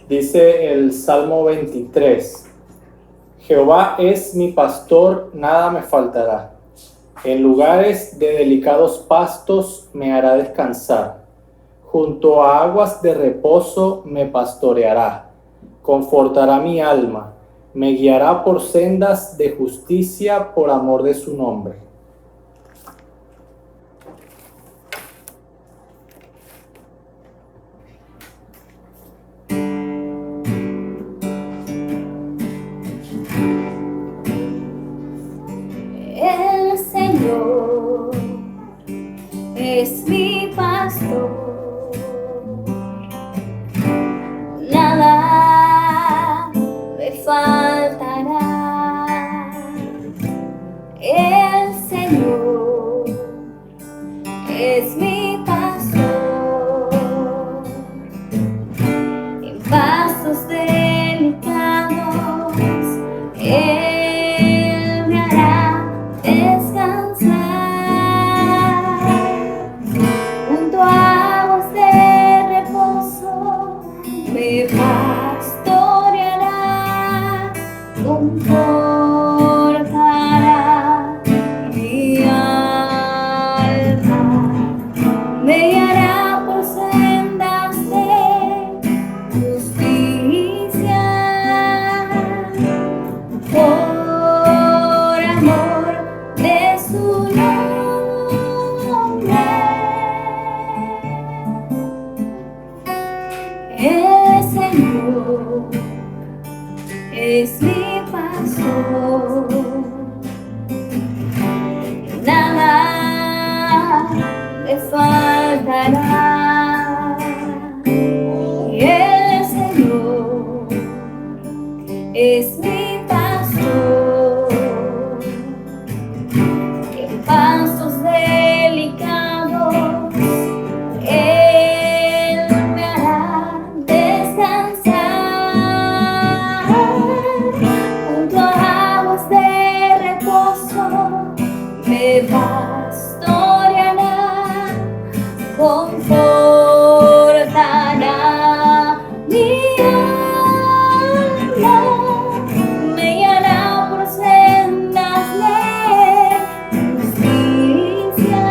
Dice el Salmo 23: Jehová es mi pastor, nada me faltará. En lugares de delicados pastos me hará descansar. Junto a aguas de reposo me pastoreará. Confortará mi alma. Me guiará por sendas de justicia por amor de su nombre. El Señor es mi pastor, nada me faltará. El Señor es mi pastor, en pastos delicados Él me hará descansar. Junto a aguas de reposo me pastoreará, confortará mi alma, me guiará por sendas de justicia, por amor de su nombre. El Señor es mi pastor, nada me faltará. El Señor es mi pastor, en pastos delicados Él me hará descansar. Junto a aguas de reposo me pastoreará, confortará mi alma, me guiará por sendas de justicia,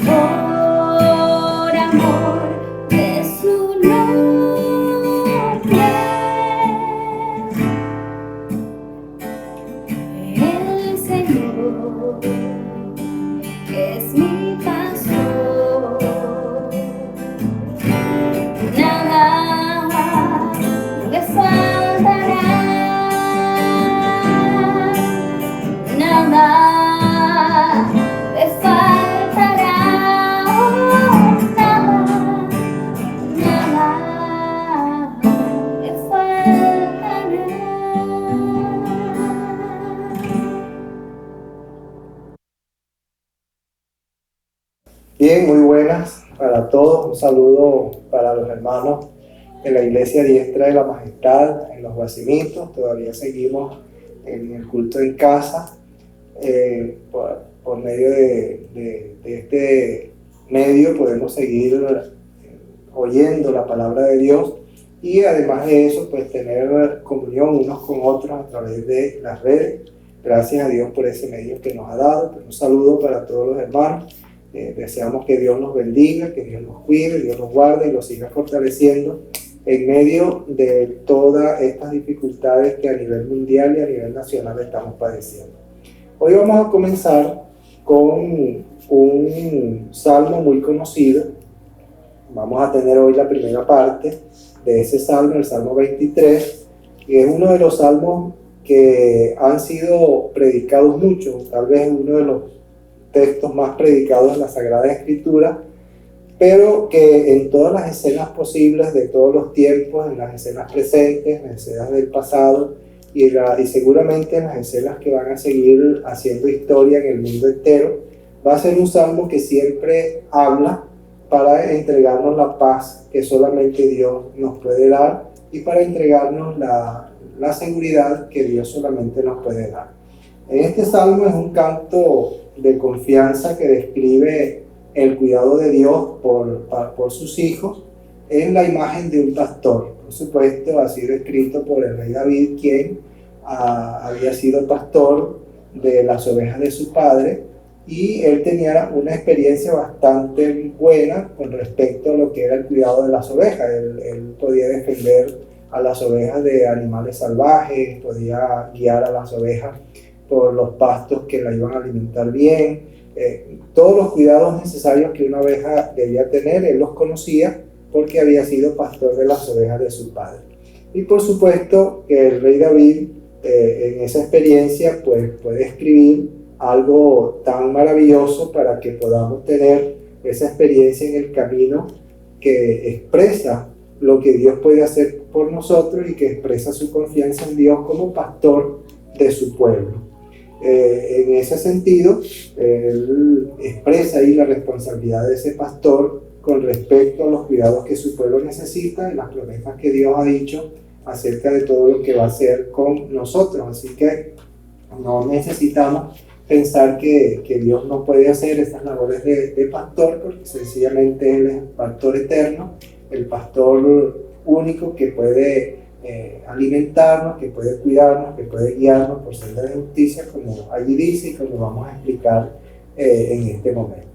por amor de su nombre. El Señor es mi pastor, nada me faltará, nada me faltará, nada me faltará. Bien, muy buenas para todos. Un saludo para los hermanos de la Iglesia Diestra de la Majestad en los Guasimitos. Todavía seguimos en el culto en casa. Por medio de este medio podemos seguir oyendo la palabra de Dios y además de eso, pues tener comunión unos con otros a través de las redes. Gracias a Dios por ese medio que nos ha dado. Pues un saludo para todos los hermanos. Deseamos que Dios los bendiga, que Dios los cuide, Dios los guarde y los siga fortaleciendo en medio de todas estas dificultades que a nivel mundial y a nivel nacional estamos padeciendo. Hoy vamos a comenzar con un salmo muy conocido. Vamos a tener hoy la primera parte de ese salmo, el Salmo 23, que es uno de los salmos que han sido predicados mucho, tal vez uno de los textos más predicados en la Sagrada Escritura, pero que en todas las escenas posibles de todos los tiempos, en las escenas presentes, en las escenas del pasado y seguramente en las escenas que van a seguir haciendo historia en el mundo entero, va a ser un salmo que siempre habla para entregarnos la paz que solamente Dios nos puede dar y para entregarnos la seguridad que Dios solamente nos puede dar. En este salmo es un canto de confianza que describe el cuidado de Dios por sus hijos, en la imagen de un pastor. Por supuesto, ha sido escrito por el rey David, quien había sido pastor de las ovejas de su padre, y él tenía una experiencia bastante buena con respecto a lo que era el cuidado de las ovejas. Él podía defender a las ovejas de animales salvajes, podía guiar a las ovejas por los pastos que la iban a alimentar bien. Todos los cuidados necesarios que una oveja debía tener, él los conocía porque había sido pastor de las ovejas de su padre. Y por supuesto que el rey David en esa experiencia pues puede escribir algo tan maravilloso para que podamos tener esa experiencia en el camino que expresa lo que Dios puede hacer por nosotros y que expresa su confianza en Dios como pastor de su pueblo. En ese sentido, él expresa ahí la responsabilidad de ese pastor con respecto a los cuidados que su pueblo necesita y las promesas que Dios ha dicho acerca de todo lo que va a hacer con nosotros. Así que no necesitamos pensar que Dios no puede hacer esas labores de pastor, porque sencillamente Él es el pastor eterno, el pastor único que puede alimentarnos, que puede cuidarnos, que puede guiarnos por senda de justicia, como allí dice y como vamos a explicar en este momento.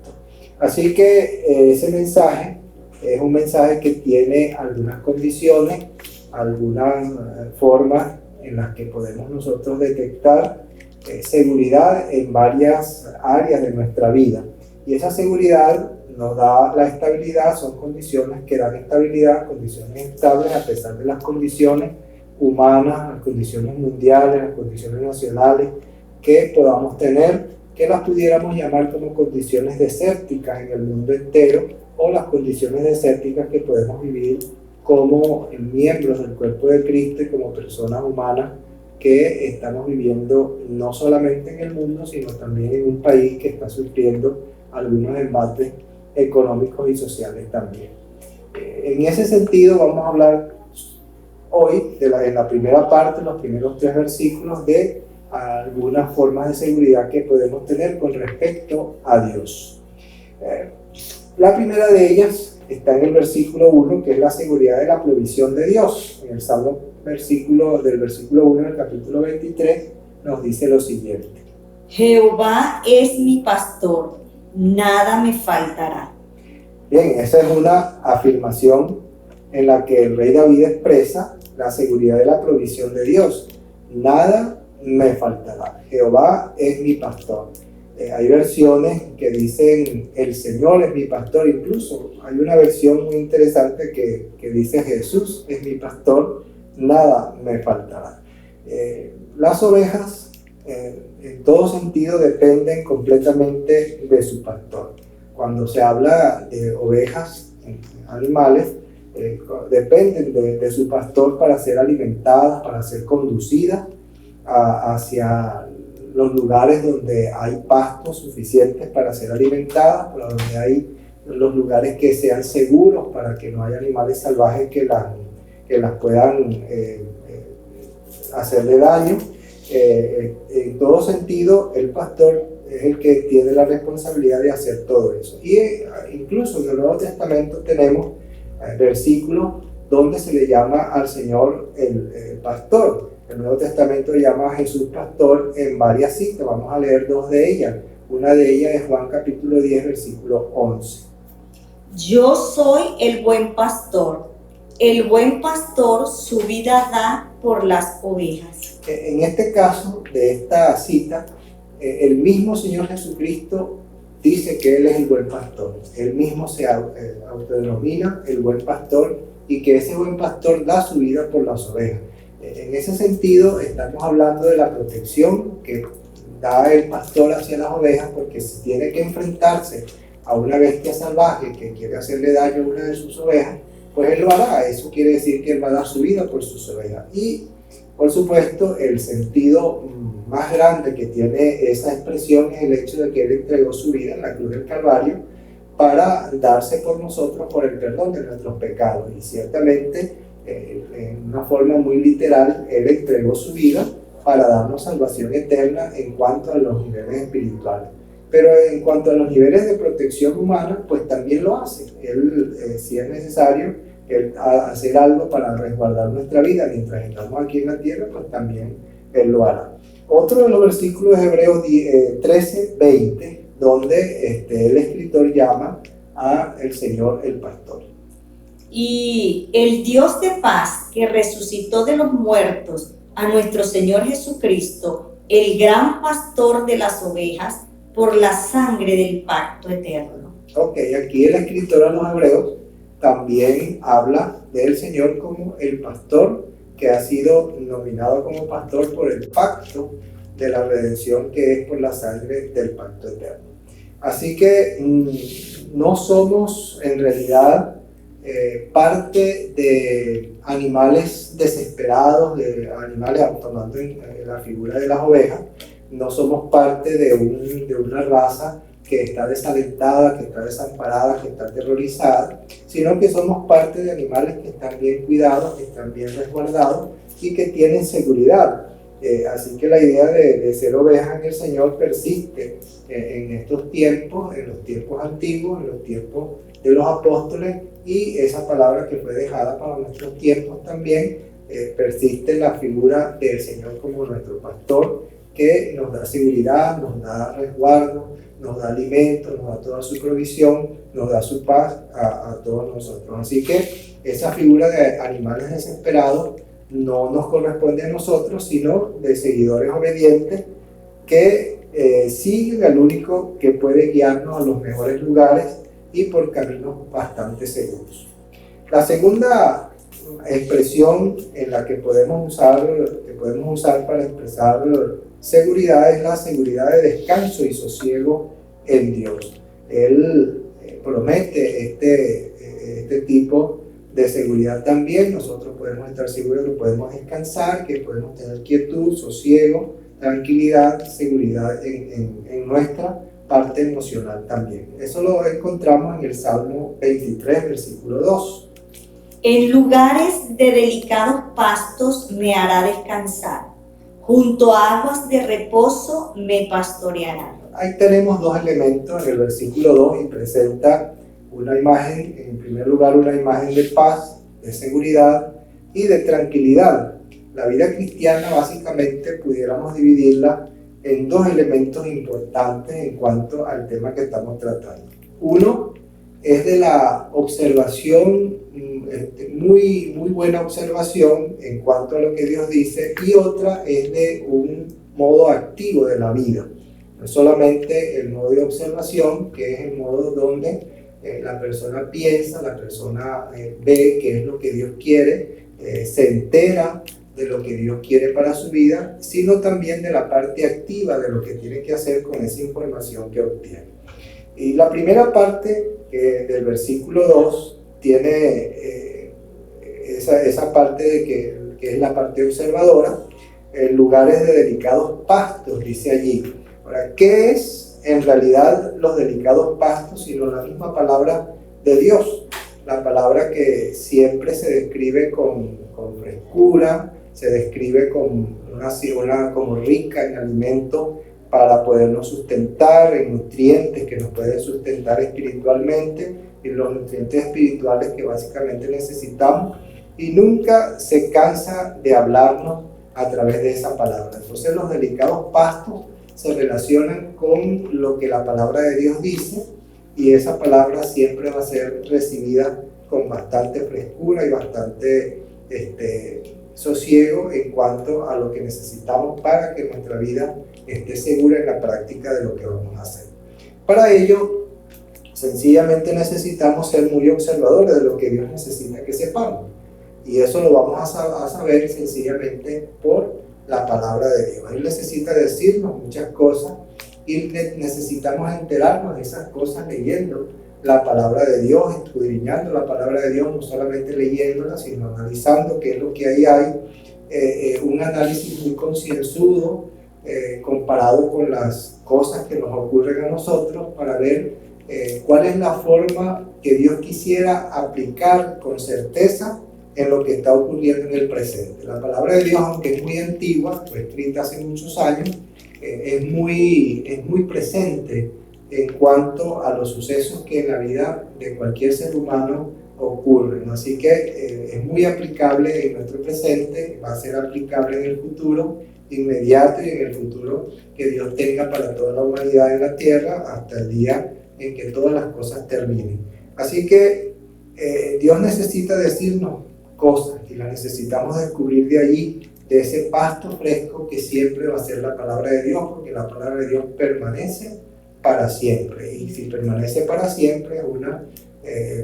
Así que ese mensaje es un mensaje que tiene algunas condiciones, algunas formas en las que podemos nosotros detectar seguridad en varias áreas de nuestra vida. Y esa seguridad nos da la estabilidad, son condiciones que dan estabilidad, condiciones estables a pesar de las condiciones humanas, las condiciones mundiales, las condiciones nacionales que podamos tener, que las pudiéramos llamar como condiciones desérticas en el mundo entero, o las condiciones desérticas que podemos vivir como miembros del cuerpo de Cristo y como personas humanas que estamos viviendo no solamente en el mundo, sino también en un país que está sufriendo algunos embates económicos y sociales también. En ese sentido vamos a hablar hoy, en la primera parte, los primeros 3 versículos, de algunas formas de seguridad que podemos tener con respecto a Dios. La primera de ellas está en el versículo 1, que es la seguridad de la provisión de Dios. En el Salmo del versículo 1 del capítulo 23 nos dice lo siguiente: Jehová es mi pastor, nada me faltará. Bien, esa es una afirmación en la que el rey David expresa la seguridad de la provisión de Dios. Nada me faltará. Jehová es mi pastor. Hay versiones que dicen el Señor es mi pastor. Incluso hay una versión muy interesante que dice Jesús es mi pastor, nada me faltará. Las ovejas en todo sentido dependen completamente de su pastor. Cuando se habla de ovejas, animales, dependen de su pastor para ser alimentadas, para ser conducidas hacia los lugares donde hay pastos suficientes para ser alimentadas, para donde hay los lugares que sean seguros para que no haya animales salvajes que las puedan hacerle daño. En todo sentido, el pastor es el que tiene la responsabilidad de hacer todo eso. Y incluso en el Nuevo Testamento tenemos versículos donde se le llama al Señor el pastor. El Nuevo Testamento llama a Jesús pastor en varias citas. Vamos a leer 2 de ellas. Una de ellas es Juan capítulo 10, versículo 11. Yo soy el buen pastor. El buen pastor su vida da por las ovejas. En este caso de esta cita, el mismo Señor Jesucristo dice que Él es el buen pastor. Él mismo se autodenomina el buen pastor y que ese buen pastor da su vida por las ovejas. En ese sentido, estamos hablando de la protección que da el pastor hacia las ovejas, porque si tiene que enfrentarse a una bestia salvaje que quiere hacerle daño a una de sus ovejas, pues Él lo hará. Eso quiere decir que Él va a dar su vida por sus ovejas. Y, por supuesto, el sentido más grande que tiene esa expresión es el hecho de que Él entregó su vida en la cruz del Calvario para darse por nosotros por el perdón de nuestros pecados. Y ciertamente, en una forma muy literal, Él entregó su vida para darnos salvación eterna en cuanto a los niveles espirituales. Pero en cuanto a los niveles de protección humana, pues también lo hace. Él, si es necesario, hacer algo para resguardar nuestra vida mientras estamos aquí en la tierra, pues también Él lo hará. Otro de los versículos de Hebreos 13:20, donde el escritor llama al Señor el pastor. Y el Dios de paz, que resucitó de los muertos a nuestro Señor Jesucristo, el gran pastor de las ovejas, por la sangre del pacto eterno. Ok, aquí el escritor a los Hebreos también habla del Señor como el pastor, que ha sido nominado como pastor por el pacto de la redención, que es por la sangre del pacto eterno. Así que no somos en realidad parte de animales desesperados, de animales, tomando en la figura de las ovejas. No somos parte de una raza que está desalentada, que está desamparada, que está aterrorizada, sino que somos parte de animales que están bien cuidados, que están bien resguardados y que tienen seguridad. Así que la idea de ser ovejas en el Señor persiste en estos tiempos, en los tiempos antiguos, en los tiempos de los apóstoles, y esa palabra que fue dejada para nuestros tiempos también persiste en la figura del Señor como nuestro pastor, que nos da seguridad, nos da resguardo, nos da alimento, nos da toda su provisión, nos da su paz a todos nosotros. Así que esa figura de animales desesperados no nos corresponde a nosotros, sino de seguidores obedientes que siguen al único que puede guiarnos a los mejores lugares y por caminos bastante seguros. La segunda expresión en la que podemos usar para expresar seguridad es la seguridad de descanso y sosiego en Dios. Él promete este tipo de seguridad también. Nosotros podemos estar seguros que podemos descansar, que podemos tener quietud, sosiego, tranquilidad, seguridad en nuestra parte emocional también. Eso lo encontramos en el Salmo 23, versículo 2. En lugares de delicados pastos me hará descansar, junto a aguas de reposo me pastoreará. Ahí tenemos dos elementos en el versículo 2 y presenta una imagen, en primer lugar una imagen de paz, de seguridad y de tranquilidad. La vida cristiana básicamente pudiéramos dividirla en dos elementos importantes en cuanto al tema que estamos tratando. Uno es de la observación, muy buena observación en cuanto a lo que Dios dice, y otra es de un modo activo de la vida. No solamente el modo de observación, que es el modo donde la persona piensa, la persona ve qué es lo que Dios quiere, se entera de lo que Dios quiere para su vida, sino también de la parte activa de lo que tiene que hacer con esa información que obtiene. Y la primera parte del versículo 2 tiene esa parte que es la parte observadora, en lugares de delicados pastos, dice allí. Ahora, ¿qué es en realidad los delicados pastos sino la misma palabra de Dios? La palabra que siempre se describe con frescura, se describe como rica en alimento para podernos sustentar, en nutrientes que nos pueden sustentar espiritualmente, y los nutrientes espirituales que básicamente necesitamos, y nunca se cansa de hablarnos a través de esa palabra. Entonces los delicados pastos se relacionan con lo que la palabra de Dios dice, y esa palabra siempre va a ser recibida con bastante frescura y bastante sosiego en cuanto a lo que necesitamos para que nuestra vida esté segura en la práctica de lo que vamos a hacer. Para ello, sencillamente necesitamos ser muy observadores de lo que Dios necesita que sepamos, y eso lo vamos a saber sencillamente por la palabra de Dios. Él necesita decirnos muchas cosas y necesitamos enterarnos de esas cosas leyendo la palabra de Dios, escudriñando la palabra de Dios, no solamente leyéndola, sino analizando qué es lo que ahí hay, un análisis muy concienzudo comparado con las cosas que nos ocurren a nosotros, para ver cuál es la forma que Dios quisiera aplicar con certeza en lo que está ocurriendo en el presente. La palabra de Dios, aunque es muy antigua, fue escrita hace muchos años, es muy presente en cuanto a los sucesos que en la vida de cualquier ser humano ocurren. Así que es muy aplicable en nuestro presente, va a ser aplicable en el futuro inmediato y en el futuro que Dios tenga para toda la humanidad en la tierra hasta el día en que todas las cosas terminen. Así que Dios necesita decirnos cosas y las necesitamos descubrir de allí, de ese pasto fresco que siempre va a ser la palabra de Dios, porque la palabra de Dios permanece para siempre, y si permanece para siempre es una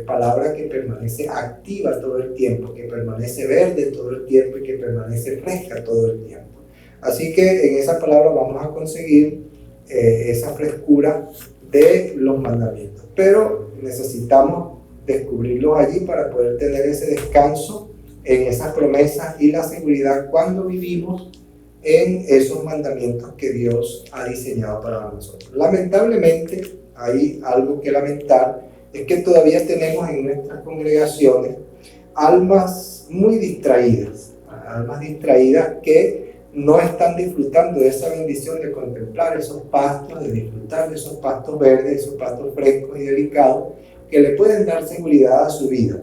palabra que permanece activa todo el tiempo, que permanece verde todo el tiempo y que permanece fresca todo el tiempo. Así que en esa palabra vamos a conseguir esa frescura de los mandamientos, pero necesitamos descubrirlos allí para poder tener ese descanso en esas promesas y la seguridad cuando vivimos en esos mandamientos que Dios ha diseñado para nosotros. Lamentablemente, hay algo que lamentar, es que todavía tenemos en nuestras congregaciones almas muy distraídas, que no están disfrutando de esa bendición de contemplar esos pastos, de disfrutar de esos pastos verdes, esos pastos frescos y delicados que le pueden dar seguridad a su vida.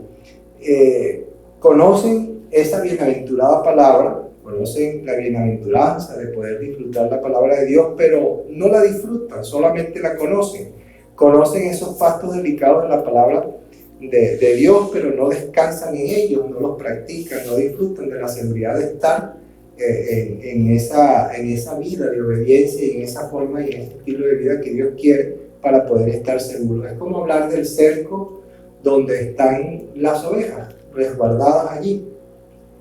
Conocen esa bienaventurada palabra, conocen la bienaventuranza de poder disfrutar la palabra de Dios, pero no la disfrutan, solamente la conocen. Conocen esos pastos delicados de la palabra de Dios, pero no descansan en ellos, no los practican, no disfrutan de la seguridad de estar en esa vida de obediencia y en esa forma y en ese estilo de vida que Dios quiere para poder estar seguros. Es como hablar del cerco donde están las ovejas resguardadas allí.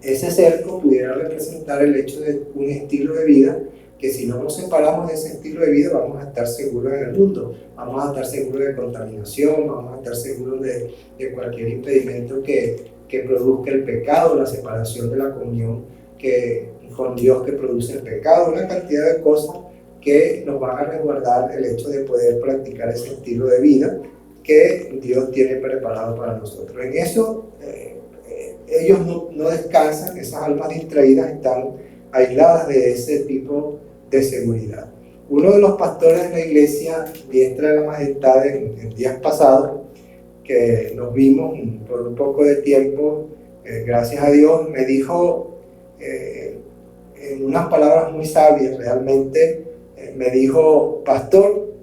Ese cerco pudiera representar el hecho de un estilo de vida que si no nos separamos de ese estilo de vida vamos a estar seguros en el mundo, vamos a estar seguros de contaminación, vamos a estar seguros de cualquier impedimento que produzca el pecado, la separación de la comunión con Dios que produce el pecado, una cantidad de cosas que nos van a resguardar el hecho de poder practicar ese estilo de vida que Dios tiene preparado para nosotros. En eso ellos no descansan, esas almas distraídas están aisladas de ese tipo de seguridad. Uno de los pastores de la iglesia Diestra de la Majestad en días pasados, que nos vimos por un poco de tiempo, gracias a Dios, me dijo en unas palabras muy sabias, realmente me dijo: pastor,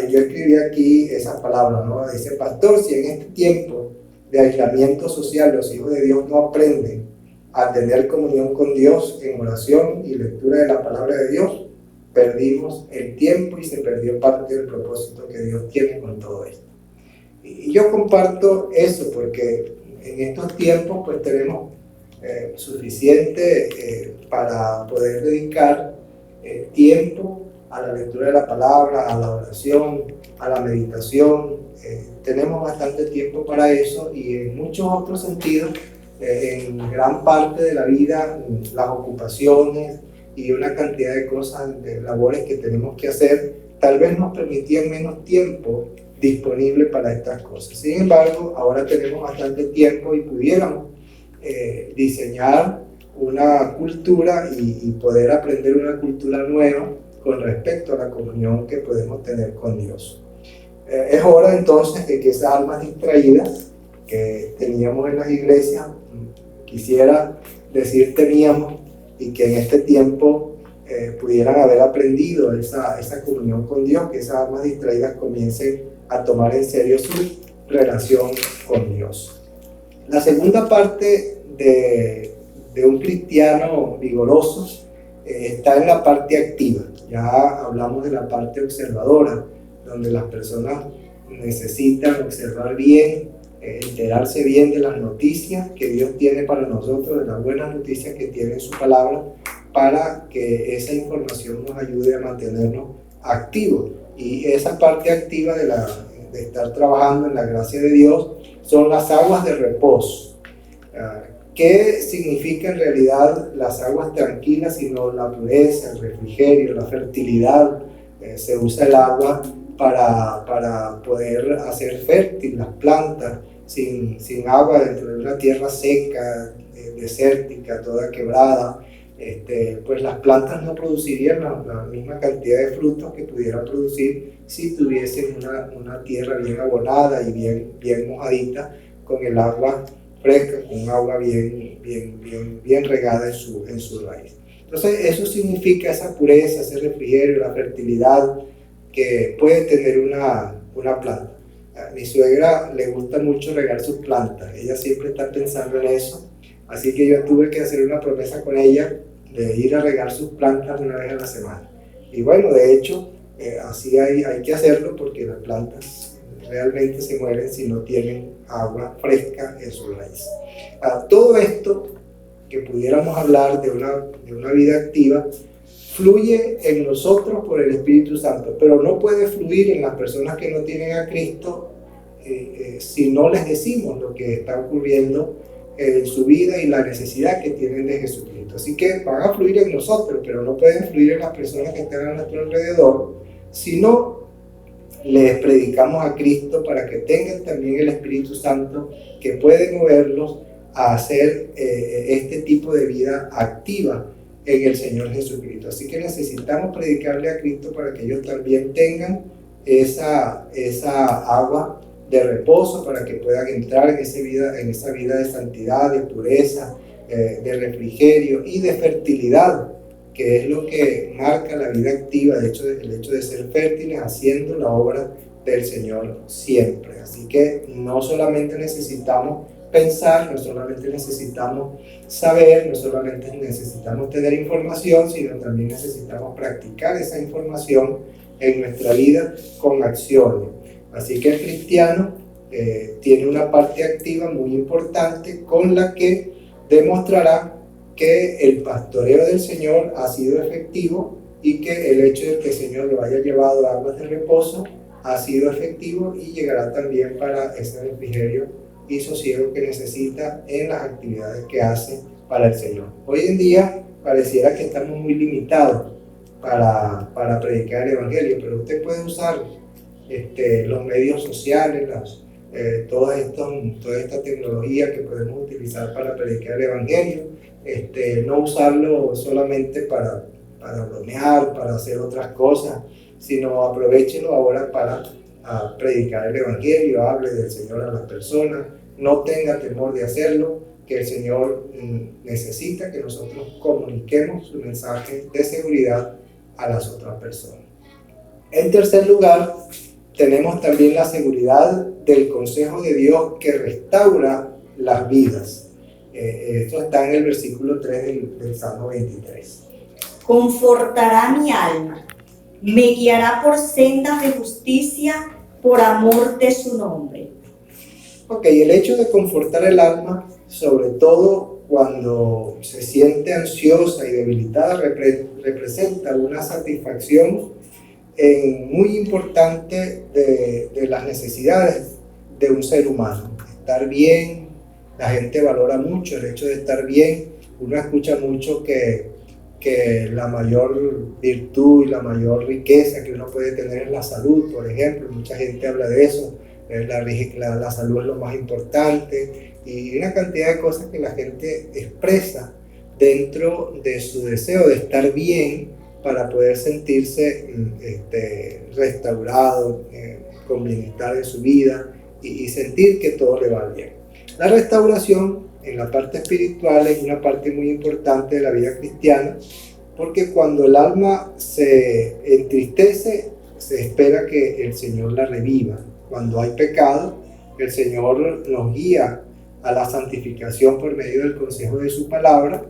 yo escribí aquí esas palabras, ¿no? Dice: pastor, si en este tiempo de aislamiento social los hijos de Dios no aprenden a tener comunión con Dios en oración y lectura de la palabra de Dios, perdimos el tiempo y se perdió parte del propósito que Dios tiene con todo esto. Y yo comparto eso porque en estos tiempos pues tenemos suficiente para poder dedicar tiempo a la lectura de la palabra, a la oración, a la meditación. Tenemos bastante tiempo para eso, y en muchos otros sentidos, en gran parte de la vida, las ocupaciones y una cantidad de cosas, de labores que tenemos que hacer, tal vez nos permitían menos tiempo disponible para estas cosas. Sin embargo, ahora tenemos bastante tiempo y pudiéramos diseñar una cultura y poder aprender una cultura nueva con respecto a la comunión que podemos tener con Dios. Es hora entonces de que esas almas distraídas que teníamos en las iglesias, quisiera decir teníamos, y que en este tiempo pudieran haber aprendido esa comunión con Dios, que esas almas distraídas comiencen a tomar en serio su relación con Dios. La segunda parte de un cristiano vigoroso está en la parte activa. Ya hablamos de la parte observadora, donde las personas necesitan observar bien, enterarse bien de las noticias que Dios tiene para nosotros, de las buenas noticias que tiene en su palabra, para que esa información nos ayude a mantenernos activos. Y esa parte activa de estar trabajando en la gracia de Dios son las aguas de reposo. ¿Qué significa en realidad las aguas tranquilas sino la pureza, el refrigerio, la fertilidad? Se usa el agua para poder hacer fértil las plantas. Sin agua dentro de una tierra seca, desértica, toda quebrada, pues las plantas no producirían la misma cantidad de frutos que pudieran producir si tuviesen una tierra bien abonada y bien mojadita, con el agua fresca, con un agua bien regada en su raíz. Entonces eso significa esa pureza, ese refrigerio, la fertilidad que puede tener una planta. A mi suegra le gusta mucho regar sus plantas, ella siempre está pensando en eso, así que yo tuve que hacer una promesa con ella de ir a regar sus plantas una vez a la semana. Y bueno, de hecho, así hay que hacerlo porque las plantas realmente se mueren si no tienen agua fresca en su raíz. Todo esto que pudiéramos hablar de una vida activa fluye en nosotros por el Espíritu Santo, pero no puede fluir en las personas que no tienen a Cristo si no les decimos lo que está ocurriendo en su vida y la necesidad que tienen de Jesucristo. Así que van a fluir en nosotros, pero no pueden fluir en las personas que están a nuestro alrededor si no les predicamos a Cristo para que tengan también el Espíritu Santo que puede moverlos a hacer este tipo de vida activa en el Señor Jesucristo. Así que necesitamos predicarle a Cristo para que ellos también tengan esa agua de reposo, para que puedan entrar en esa vida de santidad, de pureza, de refrigerio y de fertilidad, que es lo que marca la vida activa, el hecho de ser fértiles haciendo la obra del Señor siempre. Así que no solamente necesitamos pensar, no solamente necesitamos saber, no solamente necesitamos tener información, sino también necesitamos practicar esa información en nuestra vida con acciones. Así que el cristiano tiene una parte activa muy importante con la que demostrará que el pastoreo del Señor ha sido efectivo y que el hecho de que el Señor lo haya llevado a aguas de reposo ha sido efectivo y llegará también para ese refrigerio y sosiego que necesita en las actividades que hace para el Señor. Hoy en día pareciera que estamos muy limitados para predicar el Evangelio, pero usted puede usar los medios sociales, toda esta tecnología que podemos utilizar para predicar el Evangelio, no usarlo solamente para bromear, para hacer otras cosas, sino aprovechelo ahora para predicar el Evangelio, hable del Señor a las personas, no tenga temor de hacerlo, que el Señor necesita que nosotros comuniquemos su mensaje de seguridad a las otras personas. En tercer lugar, tenemos también la seguridad del consejo de Dios que restaura las vidas. Esto está en el versículo 3 del Salmo 23. Confortará mi alma, me guiará por sendas de justicia por amor de su nombre. Ok, el hecho de confortar el alma, sobre todo cuando se siente ansiosa y debilitada, representa una satisfacción muy importante de las necesidades de un ser humano. Estar bien, la gente valora mucho el hecho de estar bien. Uno escucha mucho que la mayor virtud y la mayor riqueza que uno puede tener es la salud, por ejemplo. Mucha gente habla de eso. La salud es lo más importante y una cantidad de cosas que la gente expresa dentro de su deseo de estar bien para poder sentirse restaurado, con bienestar en su vida y sentir que todo le va bien. La restauración en la parte espiritual es una parte muy importante de la vida cristiana, porque cuando el alma se entristece, se espera que el Señor la reviva. Cuando hay pecado, el Señor nos guía a la santificación por medio del consejo de su palabra,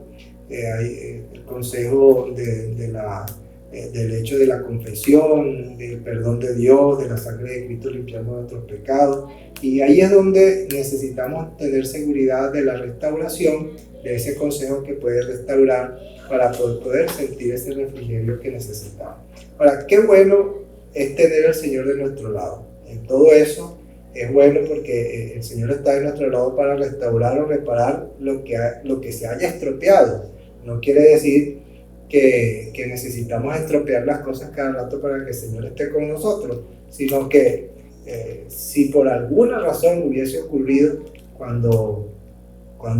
el consejo del hecho de la confesión, del perdón de Dios, de la sangre de Cristo limpiando nuestros pecados. Y ahí es donde necesitamos tener seguridad de la restauración, de ese consejo que puede restaurar para poder sentir ese refrigerio que necesitamos. Ahora, qué bueno es tener al Señor de nuestro lado. En todo eso es bueno porque el Señor está de nuestro lado para restaurar o reparar lo que se haya estropeado. No quiere decir que necesitamos estropear las cosas cada rato para que el Señor esté con nosotros, sino que si por alguna razón hubiese ocurrido cuando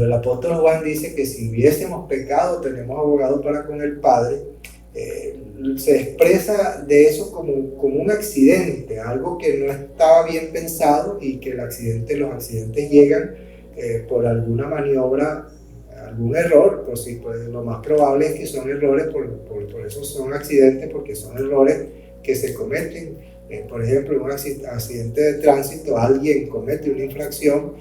el apóstol Juan dice que si hubiésemos pecado tenemos abogado para con el Padre, se expresa de eso como un accidente, algo que no estaba bien pensado y que los accidentes llegan por alguna maniobra, algún error, pues lo más probable es que son errores, por eso son accidentes, porque son errores que se cometen. Por ejemplo, en un accidente de tránsito alguien comete una infracción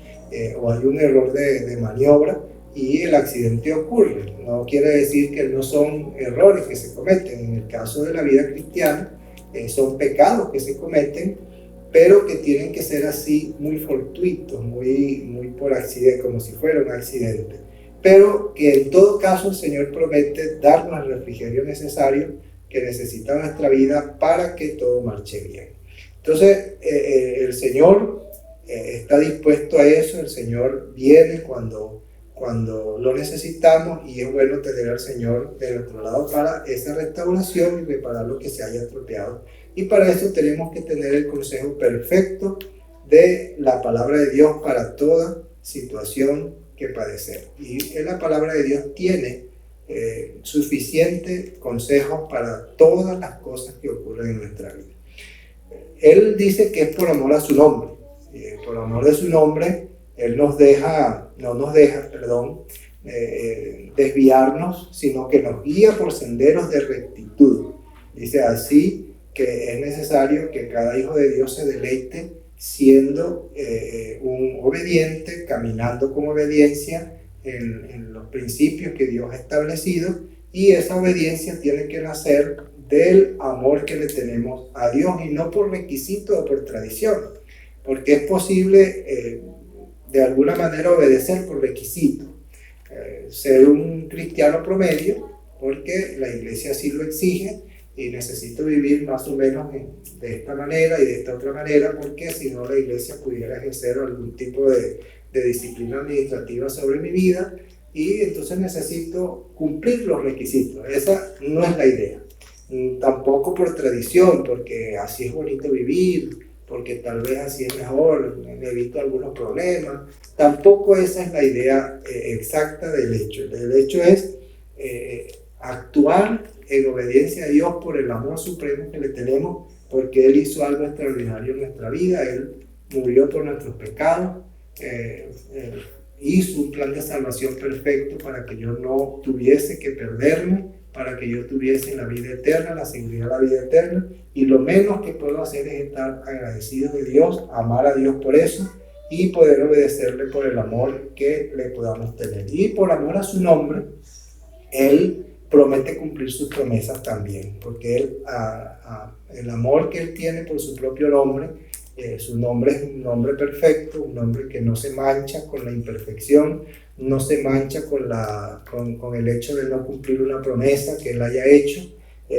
o hay un error de maniobra y el accidente ocurre. No quiere decir que no son errores que se cometen. En el caso de la vida cristiana, son pecados que se cometen, pero que tienen que ser así muy fortuitos, muy por accidente, como si fuera un accidente. Pero que en todo caso el Señor promete darnos el refrigerio necesario que necesita nuestra vida para que todo marche bien. Entonces, el Señor está dispuesto a eso. El Señor viene cuando lo necesitamos, y es bueno tener al Señor de nuestro lado para esa restauración y reparar lo que se haya estropeado. Y para eso tenemos que tener el consejo perfecto de la palabra de Dios para toda situación que padecer. Y en la palabra de Dios tiene suficiente consejo para todas las cosas que ocurren en nuestra vida. Él dice que es por amor a su nombre. Por amor de su nombre, Él no nos deja, desviarnos, sino que nos guía por senderos de rectitud. Dice así que es necesario que cada hijo de Dios se deleite siendo un obediente, caminando con obediencia en los principios que Dios ha establecido, y esa obediencia tiene que nacer del amor que le tenemos a Dios y no por requisito o por tradición, porque es posible de alguna manera obedecer por requisito, ser un cristiano promedio porque la iglesia así lo exige y necesito vivir más o menos de esta manera y de esta otra manera, porque si no la iglesia pudiera ejercer algún tipo de disciplina administrativa sobre mi vida, y entonces necesito cumplir los requisitos. Esa no es la idea. Tampoco por tradición, porque así es bonito vivir, porque tal vez así es mejor, me evito algunos problemas. Tampoco esa es la idea exacta del hecho. El hecho es actuar en obediencia a Dios por el amor supremo que le tenemos, porque Él hizo algo extraordinario en nuestra vida. Él murió por nuestros pecados, hizo un plan de salvación perfecto para que yo no tuviese que perderme, para que yo tuviese la vida eterna, la seguridad de la vida eterna, y lo menos que puedo hacer es estar agradecido de Dios, amar a Dios por eso y poder obedecerle por el amor que le podamos tener. Y por amor a su nombre, Él promete cumplir sus promesas también, porque el amor que Él tiene por su propio nombre, su nombre es un nombre perfecto, un nombre que no se mancha con la imperfección, no se mancha con el hecho de no cumplir una promesa que Él haya hecho.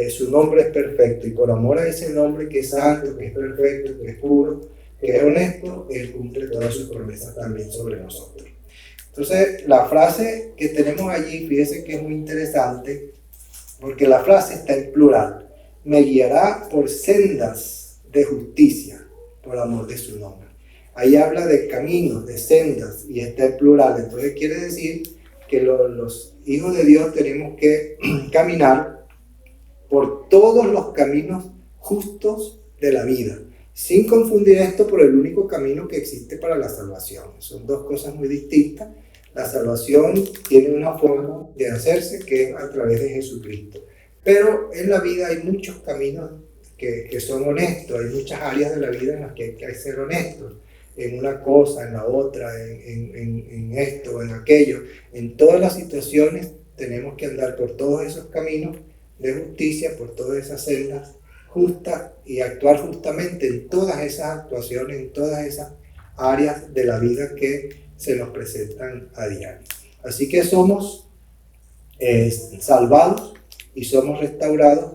Su nombre es perfecto, y por amor a ese nombre que es santo, que es perfecto, que es puro, que es honesto, Él cumple todas sus promesas también sobre nosotros. Entonces, la frase que tenemos allí, fíjense que es muy interesante, porque la frase está en plural: me guiará por sendas de justicia por amor de su nombre. Ahí habla de caminos, de sendas, y está en plural. Entonces quiere decir que los hijos de Dios tenemos que caminar por todos los caminos justos de la vida, sin confundir esto por el único camino que existe para la salvación. Son dos cosas muy distintas. La salvación tiene una forma de hacerse, que es a través de Jesucristo. Pero en la vida hay muchos caminos que son honestos, hay muchas áreas de la vida en las que hay que ser honestos, en una cosa, en la otra, en esto, en aquello. En todas las situaciones tenemos que andar por todos esos caminos de justicia, por todas esas sendas justas, y actuar justamente en todas esas actuaciones, en todas esas áreas de la vida que se nos presentan a diario. Así que somos salvados y somos restaurados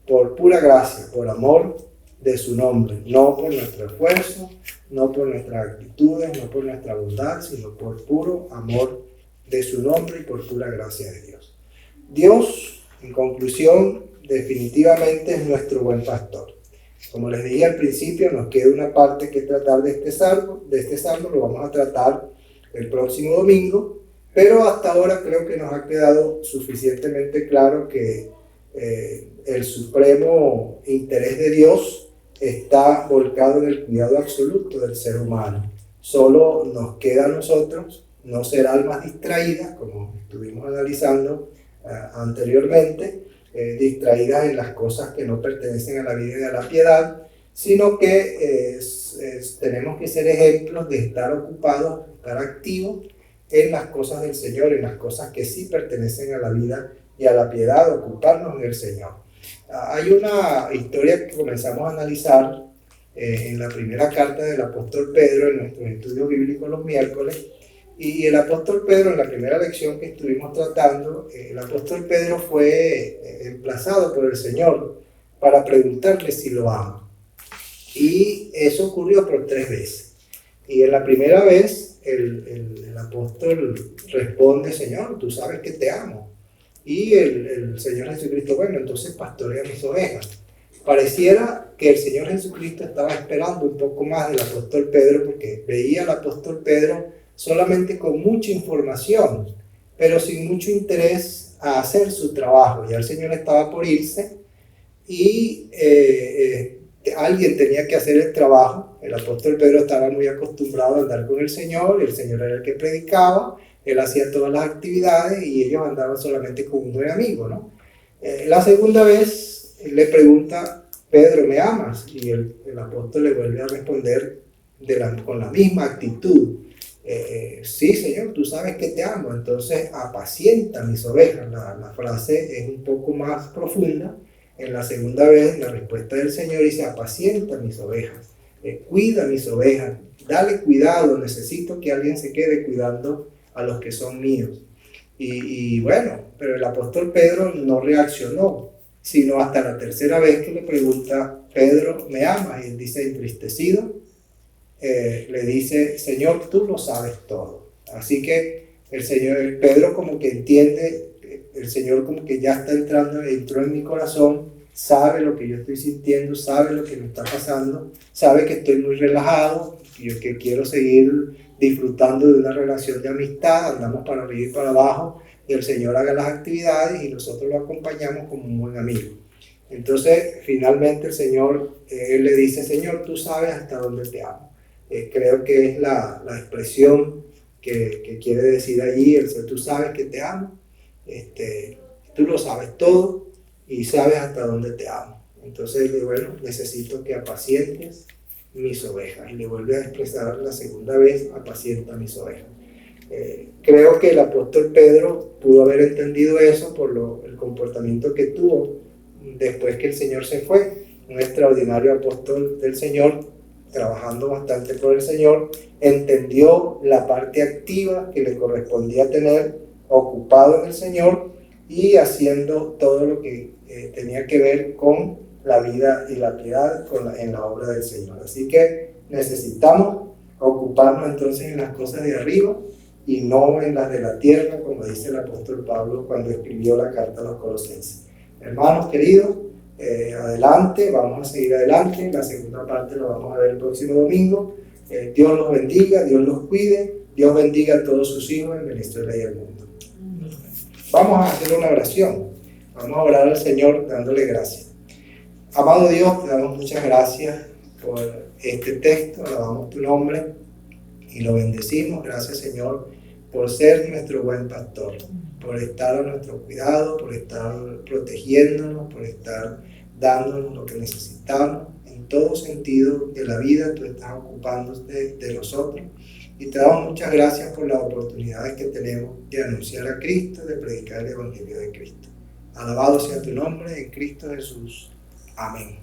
por pura gracia, por amor de su nombre, no por nuestro esfuerzo, no por nuestras actitudes, no por nuestra bondad, sino por puro amor de su nombre y por pura gracia de Dios. Dios, en conclusión, definitivamente es nuestro buen pastor. Como les dije al principio, nos queda una parte que tratar de este salmo, lo vamos a tratar el próximo domingo, pero hasta ahora creo que nos ha quedado suficientemente claro que el supremo interés de Dios está volcado en el cuidado absoluto del ser humano. Solo nos queda a nosotros no ser almas distraídas, como estuvimos analizando anteriormente, distraídas en las cosas que no pertenecen a la vida y a la piedad, sino que tenemos que ser ejemplos de estar ocupados, estar activos en las cosas del Señor, en las cosas que sí pertenecen a la vida y a la piedad, ocuparnos en el Señor. Hay una historia que comenzamos a analizar en la primera carta del apóstol Pedro en nuestro estudio bíblico los miércoles, y el apóstol Pedro, en la primera lección que estuvimos tratando, el apóstol Pedro fue emplazado por el Señor para preguntarle si lo ama. Y eso ocurrió por 3 veces. Y en la primera vez el apóstol responde: Señor, tú sabes que te amo. Y el Señor Jesucristo: bueno, entonces pastorea mis ovejas. Pareciera que el Señor Jesucristo estaba esperando un poco más del apóstol Pedro, porque veía al apóstol Pedro solamente con mucha información, pero sin mucho interés a hacer su trabajo. Ya el Señor estaba por irse y alguien tenía que hacer el trabajo. El apóstol Pedro estaba muy acostumbrado a andar con el Señor era el que predicaba, él hacía todas las actividades y ellos andaban solamente con un buen amigo, ¿no? La segunda vez le pregunta: Pedro, ¿me amas? Y el apóstol le vuelve a responder con la misma actitud: sí, Señor, tú sabes que te amo, entonces apacienta mis ovejas. La frase es un poco más profunda. En la segunda vez, la respuesta del Señor dice: apacienta mis ovejas, cuida mis ovejas, dale cuidado, necesito que alguien se quede cuidando a los que son míos. Y bueno, pero el apóstol Pedro no reaccionó, sino hasta la tercera vez que le pregunta: Pedro, ¿me amas? Y él dice, entristecido, le dice: Señor, tú lo sabes todo. Así que Pedro como que entiende, el Señor como que ya entró en mi corazón, sabe lo que yo estoy sintiendo, sabe lo que me está pasando, sabe que estoy muy relajado, que quiero seguir disfrutando de una relación de amistad, andamos para arriba y para abajo, y el Señor haga las actividades y nosotros lo acompañamos como un buen amigo. Entonces, finalmente el Señor, él le dice: Señor, tú sabes hasta dónde te amo. Creo que es la expresión que quiere decir allí, tú sabes que te amo, tú lo sabes todo y sabes hasta dónde te amo. Entonces, bueno, necesito que apacientes mis ovejas. Y le vuelve a expresar la segunda vez: apacienta mis ovejas. Creo que el apóstol Pedro pudo haber entendido eso por el comportamiento que tuvo después que el Señor se fue. Un extraordinario apóstol del Señor, trabajando bastante por el Señor, entendió la parte activa que le correspondía tener, ocupado en el Señor y haciendo todo lo que tenía que ver con la vida y la piedad en la obra del Señor. Así que necesitamos ocuparnos entonces en las cosas de arriba y no en las de la tierra, como dice el apóstol Pablo cuando escribió la carta a los Colosenses. Hermanos queridos, adelante, vamos a seguir adelante. La segunda parte la vamos a ver el próximo domingo. Dios los bendiga, Dios los cuide, Dios bendiga a todos sus hijos en Venezuela y el mundo. Vamos a hacer una oración. Vamos a orar al Señor dándole gracias. Amado Dios, te damos muchas gracias por este texto, alabamos tu nombre y lo bendecimos. Gracias, Señor, por ser nuestro buen pastor, por estar a nuestro cuidado, por estar protegiéndonos, por estar dándonos lo que necesitamos. En todo sentido de la vida, tú estás ocupándote de nosotros. Y te damos muchas gracias por las oportunidades que tenemos de anunciar a Cristo, de predicar el Evangelio de Cristo. Alabado sea tu nombre en Cristo Jesús. Amén.